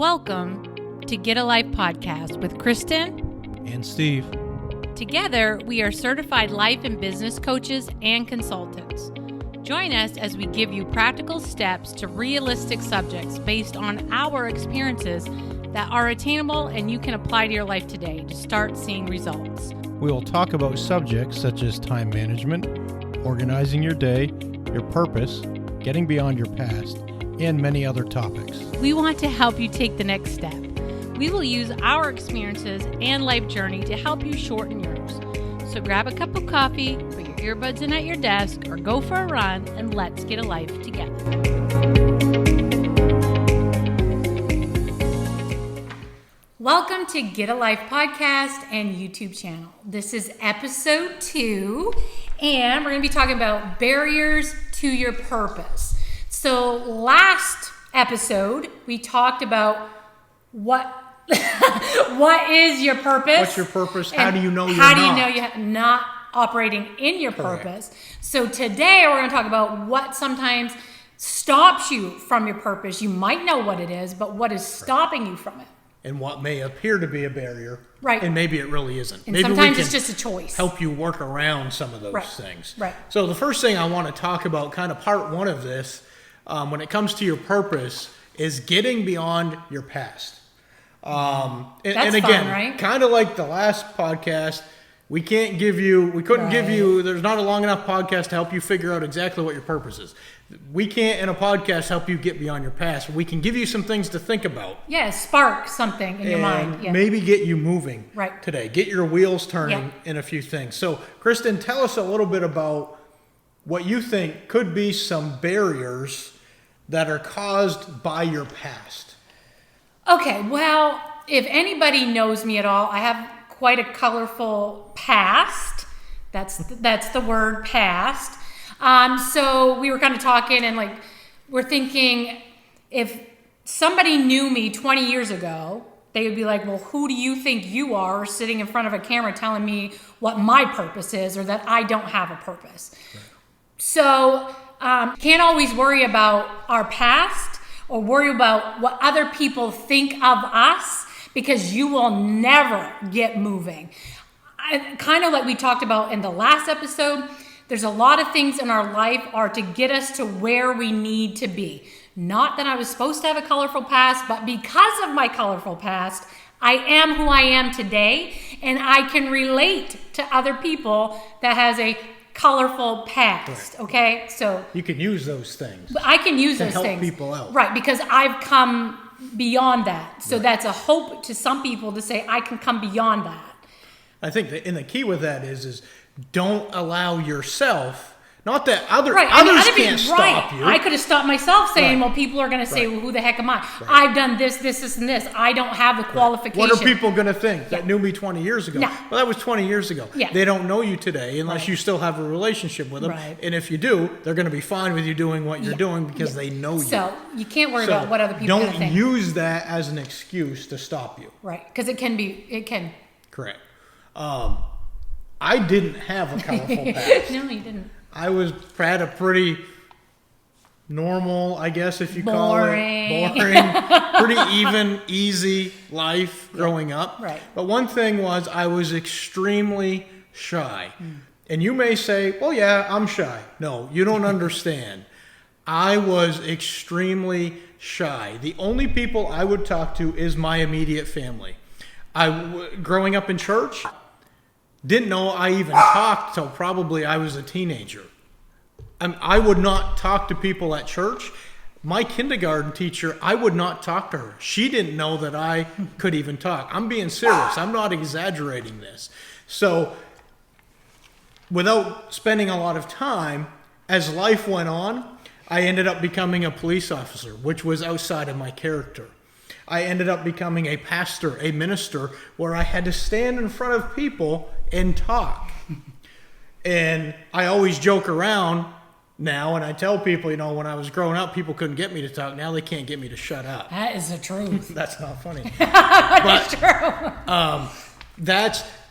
Welcome to Get a Life podcast with Kristen and Steve. Together, we are certified life and business coaches and consultants. Join us as we give you practical steps to realistic subjects based on our experiences that are attainable and you can apply to your life today to start seeing results. We will talk about subjects such as time management, organizing your day, your purpose, getting beyond your past, and many other topics. We want to help you take the next step. We will use our experiences and life journey to help you shorten yours. So grab a cup of coffee, put your earbuds in at your desk, or go for a run, and let's get a life together. Welcome to Get a Life podcast and YouTube channel. This is episode 2, and we're going to be talking about barriers to your purpose. So last episode, we talked about what is your purpose? What's your purpose? How do you know you're not? How do you know you're not operating in your purpose? So today we're going to talk about what sometimes stops you from your purpose. You might know what it is, but what is stopping you from it? And what may appear to be a barrier. Right. And maybe it really isn't. And maybe sometimes it's just a choice. Help you work around some of those things. Right. So the first thing I want to talk about, kind of part one of this, when it comes to your purpose, is getting beyond your past. And again, fun, right? Kind of like the last podcast, we couldn't give you, there's not a long enough podcast to help you figure out exactly what your purpose is. We can't, in a podcast, help you get beyond your past. We can give you some things to think about. Yeah, spark something in your mind. Yeah. Maybe get you moving today. Get your wheels turning in a few things. So, Kristen, tell us a little bit about what you think could be some barriers that are caused by your past. Okay, well, if anybody knows me at all, I have quite a colorful past. That's the word past. So we were kind of talking and we're thinking if somebody knew me 20 years ago, they would be like, well, who do you think you are sitting in front of a camera telling me what my purpose is or that I don't have a purpose? Right. So can't always worry about our past or worry about what other people think of us because you will never get moving. Kind of like we talked about in the last episode, there's a lot of things in our life are to get us to where we need to be. Not that I was supposed to have a colorful past, but because of my colorful past, I am who I am today, and I can relate to other people that has a colorful past, okay? So you can use those things. I can use those things to help people out. Right, because I've come beyond that. So that's a hope to some people to say I can come beyond that. I think the key with that is don't allow yourself, not that others can't stop you. I could have stopped myself saying, well, people are going to say, well, who the heck am I? Right. I've done this, and this. I don't have the qualification. What are people going to think that knew me 20 years ago? No. Well, that was 20 years ago. Yeah. They don't know you today unless you still have a relationship with them. Right. And if you do, they're going to be fine with you doing what you're doing because they know you. So you can't worry about what other people are going to think. Don't use that as an excuse to stop you. Right, because it can. Correct. I didn't have a colorful past. No, you didn't. I had a pretty normal, I guess if you call it, boring, pretty even, easy life growing up. Right. But one thing was I was extremely shy. And you may say, well, yeah, I'm shy. No, you don't understand. I was extremely shy. The only people I would talk to is my immediate family. Growing up in church, didn't know I even talked till probably I was a teenager. I would not talk to people at church. My kindergarten teacher, I would not talk to her. She didn't know that I could even talk. I'm being serious. I'm not exaggerating this. So without spending a lot of time, as life went on, I ended up becoming a police officer, which was outside of my character. I ended up becoming a pastor, a minister, where I had to stand in front of people and talk. And I always joke around now, and I tell people, when I was growing up, people couldn't get me to talk. Now they can't get me to shut up. That is the truth. That's not funny. That's true.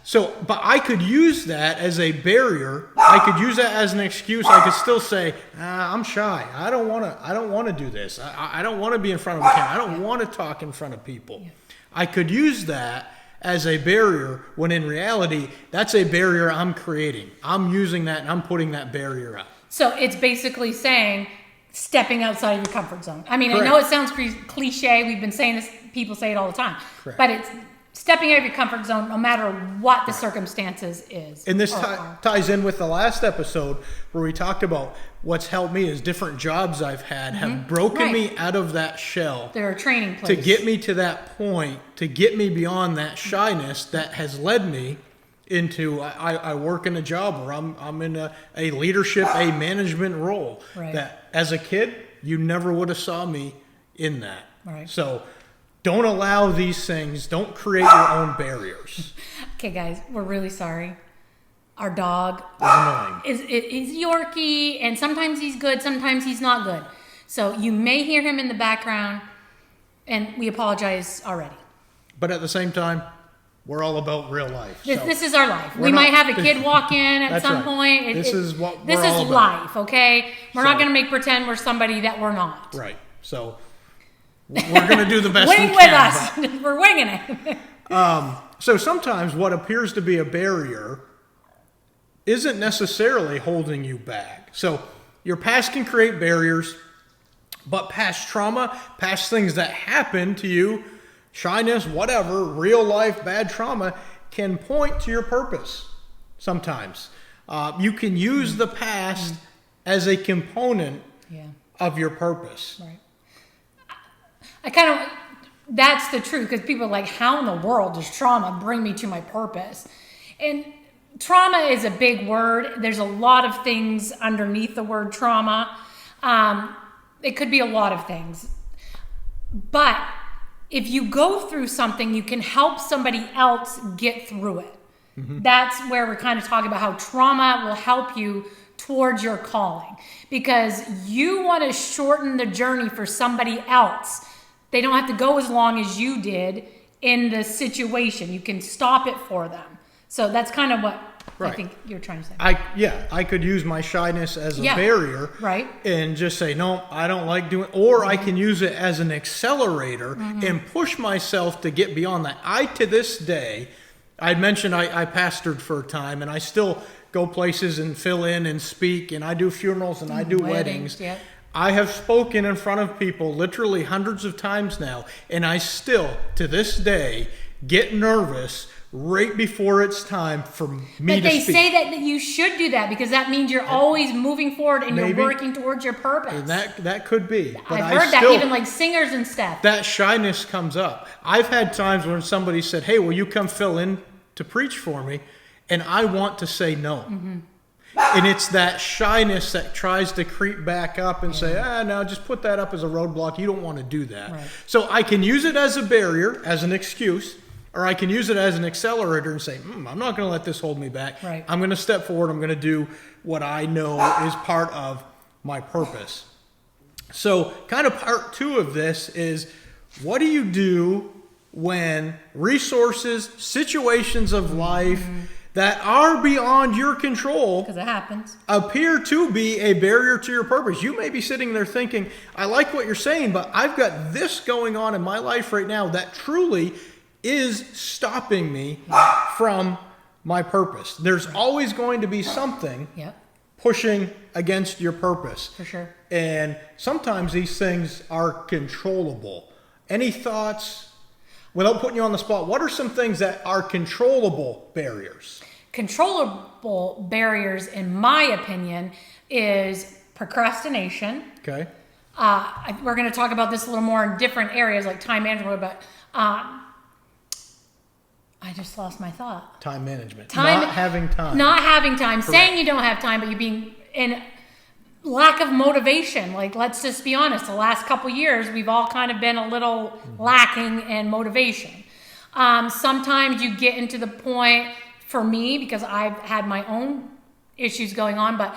So, but I could use that as a barrier. I could use that as an excuse. I could still say, I'm shy. I don't want to do this. I don't want to be in front of a camera. I don't want to talk in front of people. Yeah. I could use that as a barrier when in reality, that's a barrier I'm creating. I'm using that and I'm putting that barrier up. So it's basically saying stepping outside of your comfort zone. I mean, Correct. I know it sounds cliche. We've been saying this. People say it all the time. Correct. But it's stepping out of your comfort zone no matter what the circumstances is. And this ties in with the last episode where we talked about what's helped me is different jobs I've had have broken me out of that shell. They're a training place. To get me to that point, to get me beyond that shyness that has led me into, I work in a job where I'm in a leadership, a management role. Right. That as a kid, you never would have saw me in that. Right. So don't allow these things. Don't create your own barriers. Okay, guys, we're really sorry. Our dog is Yorkie, and sometimes he's good, sometimes he's not good. So you may hear him in the background, and we apologize already. But at the same time, we're all about real life. This is our life. We might have a kid walk in at some point. This is what we're this all is about. life, okay? We're not going to make pretend we're somebody that we're not. Right. So we're going to do the best we can. Wing with us. We're winging it. So sometimes what appears to be a barrier isn't necessarily holding you back. So your past can create barriers, but past trauma, past things that happen to you, shyness, whatever, real life bad trauma can point to your purpose sometimes. You can use the past as a component of your purpose. Right. That's the truth, because people are like, how in the world does trauma bring me to my purpose? And trauma is a big word. There's a lot of things underneath the word trauma. It could be a lot of things. But if you go through something, you can help somebody else get through it. Mm-hmm. That's where we're kind of talking about how trauma will help you towards your calling, because you want to shorten the journey for somebody else. They don't have to go as long as you did in the situation. You can stop it for them. So that's kind of what I think you're trying to say. I could use my shyness as a barrier, right? And just say, no, I don't like doing, or I can use it as an accelerator and push myself to get beyond that. To this day, I mentioned I pastored for a time, and I still go places and fill in and speak, and I do funerals and I do weddings. Yep. I have spoken in front of people literally hundreds of times now, and I still, to this day, get nervous right before it's time for me to speak. But they say that you should do that, because that means you're always moving forward and you're working towards your purpose. And that could be. But I've heard that even like singers and stuff. That shyness comes up. I've had times when somebody said, hey, will you come fill in to preach for me? And I want to say no. Mm-hmm. And it's that shyness that tries to creep back up and say, no, just put that up as a roadblock. You don't want to do that. Right. So I can use it as a barrier, as an excuse, or I can use it as an accelerator and say, I'm not going to let this hold me back. Right. I'm going to step forward. I'm going to do what I know is part of my purpose. So kind of part 2 of this is, what do you do when resources, situations of life that are beyond your control, because it happens, appear to be a barrier to your purpose? You may be sitting there thinking, I like what you're saying, but I've got this going on in my life right now that truly is stopping me from my purpose. There's always going to be something pushing against your purpose. For sure. And sometimes these things are controllable. Any thoughts, without putting you on the spot, what are some things that are controllable barriers? Controllable barriers, in my opinion, is procrastination. Okay. We're going to talk about this a little more in different areas, like time management, but I just lost my thought. Time management. Not having time. Not having time. Correct. Saying you don't have time, but you being in lack of motivation. Like, let's just be honest. The last couple years, we've all kind of been a little lacking in motivation. Sometimes you get into the point, for me, because I've had my own issues going on, but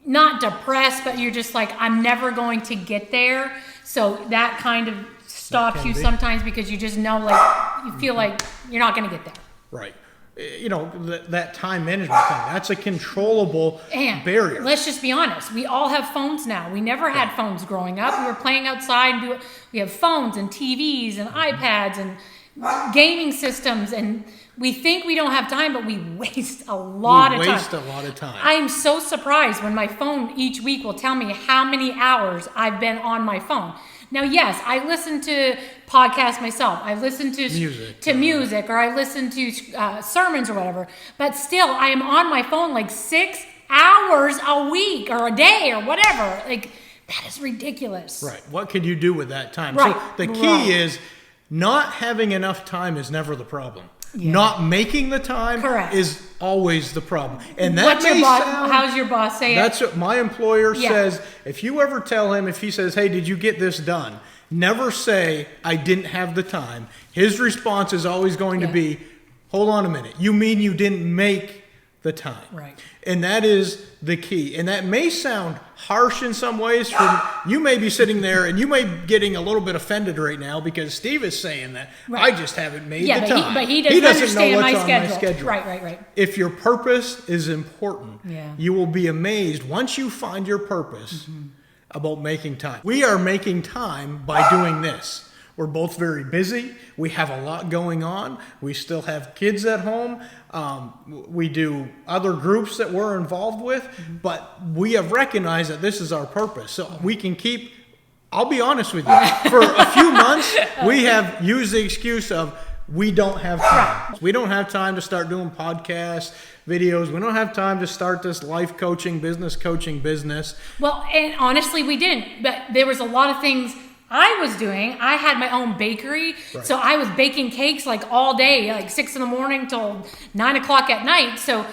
not depressed, but you're just like, I'm never going to get there. So that kind of stops you sometimes, because you just know, like, you feel like you're not going to get there. Right. that time management thing. That's a controllable barrier. Let's just be honest. We all have phones now. We never had phones growing up. We were playing outside. We have phones and TVs and iPads and gaming systems, and we think we don't have time, but we waste a lot of time. I am so surprised when my phone each week will tell me how many hours I've been on my phone. Now, yes, I listen to podcasts myself. I listen to music, or I listen to sermons or whatever. But still, I am on my phone like 6 hours a week or a day or whatever. Like, that is ridiculous. Right. What can you do with that time? Right. So the key is not having enough time is never the problem. Yeah. Not making the time is always the problem. And that how's your boss say That's what my employer says. If you ever tell him, if he says, hey, did you get this done? Never say, I didn't have the time. His response is always going to be, hold on a minute. You mean you didn't make the time? Right. And that is the key. And that may sound harsh in some ways. You may be sitting there and you may be getting a little bit offended right now because Steve is saying that I just haven't made the time. But he doesn't understand know what's my on schedule. my schedule. Right. If your purpose is important, you will be amazed once you find your purpose about making time. We are making time by doing this. We're both very busy. We have a lot going on. We still have kids at home. We do other groups that we're involved with, but we have recognized that this is our purpose. So we can keep, I'll be honest with you, for a few months, we have used the excuse of we don't have time. We don't have time to start doing podcasts, videos. We don't have time to start this life coaching, business coaching business. Well, and honestly, we didn't. But there was a lot of things I was doing. I had my own bakery, so I was baking cakes like all day, like 6 a.m. till 9 o'clock at night. So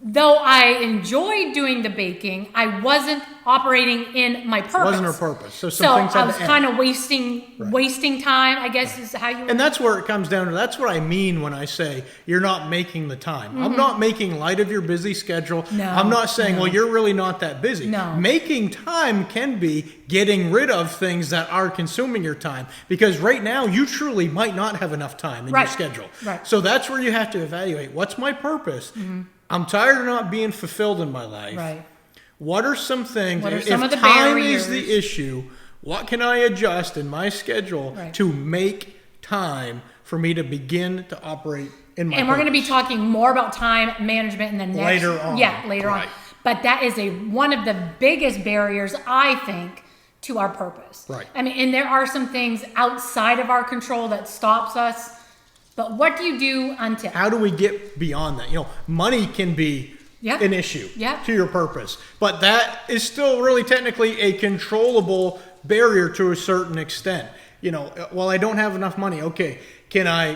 though I enjoyed doing the baking, I wasn't operating in my purpose. Wasn't her purpose. So I was kind of wasting time, I guess is how you would. And that's where it comes down to. That's what I mean when I say you're not making the time. I'm not making light of your busy schedule. No, I'm not saying, well, you're really not that busy. No. Making time can be getting rid of things that are consuming your time. Because right now, you truly might not have enough time in your schedule. Right. So that's where you have to evaluate. What's my purpose? I'm tired of not being fulfilled in my life. Right. What are some things? What are some of the time barriers? is the issue, what can I adjust in my schedule to make time for me to begin to operate in my And we're going to be talking more about time management in the next later on. Yeah, later on. But that is one of the biggest barriers, I think, to our purpose. Right. I mean, and there are some things outside of our control that stops us. But what do you do until? How do we get beyond that? Money can be an issue to your purpose, but that is still really technically a controllable barrier to a certain extent. Well, I don't have enough money. Okay, can I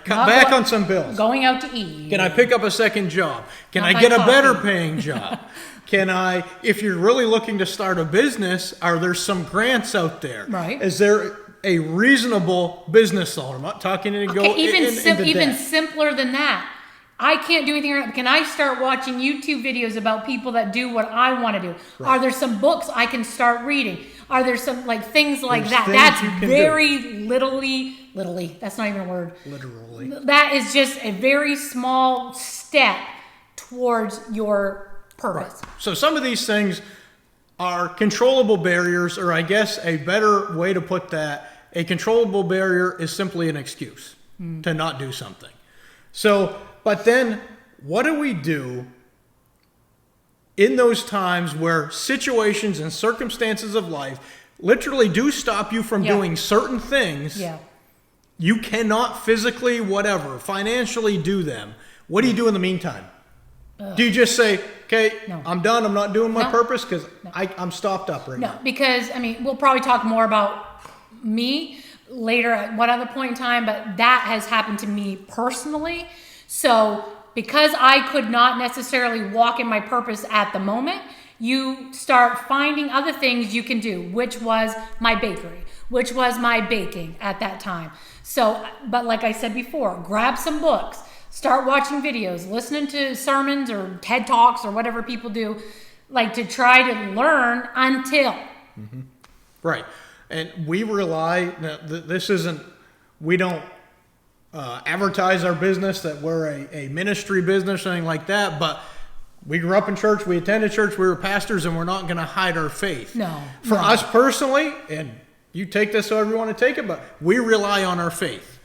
cut back on some bills? Going out to eat. Can I pick up a second job? Can I get a better paying job? Can I, if you're really looking to start a business, are there some grants out there? Right. Is there a reasonable business loan? I'm not talking to go even debt. simpler than that. I can't do anything right now. Can I start watching YouTube videos about people that do what I want to do? Right. Are there some books I can start reading? Are there some things like that? That's very literally. That's not even a word. Literally. That is just a very small step towards your purpose. Right. So some of these things are controllable barriers, or I guess a better way to put that, a controllable barrier is simply an excuse to not do something. So, but then what do we do in those times where situations and circumstances of life literally do stop you from doing certain things? Yeah. You cannot physically, financially do them. What do you do in the meantime? Do you just say, okay, I'm done, I'm not doing my purpose because I'm stopped up right now? No, because, we'll probably talk more about me later at what other point in time, but that has happened to me personally. So because I could not necessarily walk in my purpose at the moment, you start finding other things you can do, which was my bakery, which was my baking at that time. So, but like I said before, grab some books. Start watching videos, listening to sermons or TED Talks or whatever people do, to try to learn until. Right. And we rely, this isn't, we don't advertise our business that we're a ministry business or anything like that, but we grew up in church, we attended church, we were pastors, and we're not going to hide our faith. No. For us personally, and you take this however you want to take it, but we rely on our faith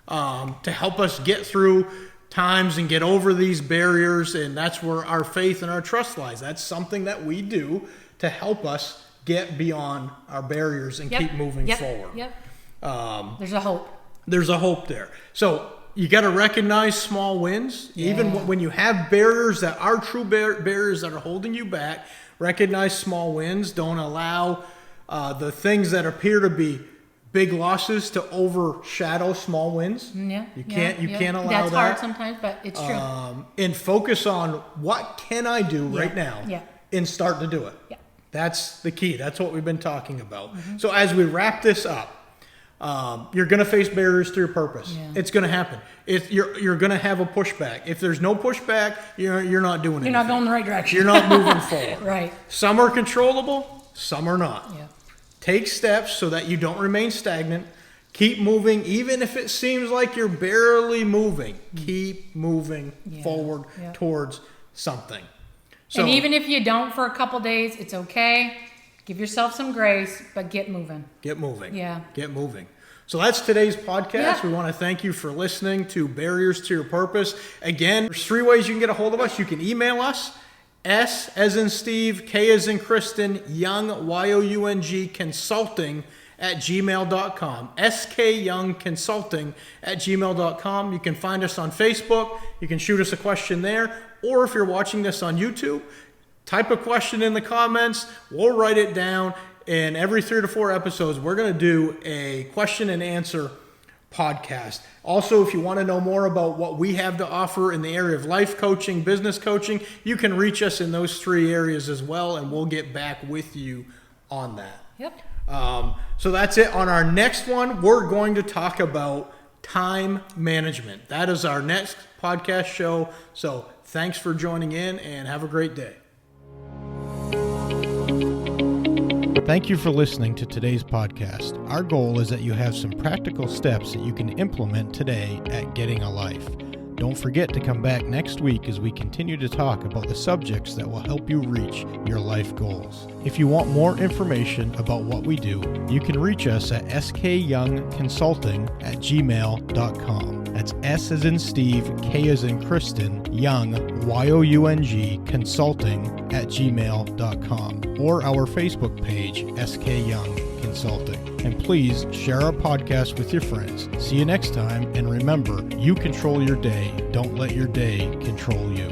to help us get through times and get over these barriers, and that's where our faith and our trust lies. That's something that we do to help us get beyond our barriers and keep moving forward. There's a hope. There's a hope there. So you got to recognize small wins. Even when you have barriers that are true barriers that are holding you back, recognize small wins. Don't allow the things that appear to be big losses to overshadow small wins. You can't allow that. That's hard sometimes, but it's true. And focus on what can I do right now and start to do it. That's the key. That's what we've been talking about. So as we wrap this up, you're going to face barriers to your purpose. It's going to happen. You're going to have a pushback. If there's no pushback, you're not doing anything. You're not going in the right direction. You're not moving forward. Right. Some are controllable, some are not. Take steps so that you don't remain stagnant. Keep moving, even if it seems like you're barely moving. Keep moving forward towards something. So, and even if you don't for a couple days, it's okay. Give yourself some grace, but get moving. Get moving. Yeah. Get moving. So that's today's podcast. We want to thank you for listening to Barriers to Your Purpose. Again, there's 3 ways you can get a hold of us. You can email us, S as in Steve, K as in Kristen, Young, Y-O-U-N-G, consulting @gmail.com. skyoungconsulting@gmail.com. You can find us on Facebook. You can shoot us a question there. Or if you're watching this on YouTube, type a question in the comments. We'll write it down. And every 3 to 4 episodes, we're going to do a question and answer podcast. Also, if you want to know more about what we have to offer in the area of life coaching, business coaching, you can reach us in those 3 areas as well, and we'll get back with you on that. So that's it. On our next one, we're going to talk about time management. That is our next podcast show. So thanks for joining in, and have a great day. Thank you for listening to today's podcast. Our goal is that you have some practical steps that you can implement today at Getting a Life. Don't forget to come back next week as we continue to talk about the subjects that will help you reach your life goals. If you want more information about what we do, you can reach us at skyoungconsulting@gmail.com. That's S as in Steve, K as in Kristen, Young, Y-O-U-N-G, consulting@gmail.com, or our Facebook page, SK Young Consulting. And please share our podcast with your friends. See you next time, and remember, you control your day. Don't let your day control you.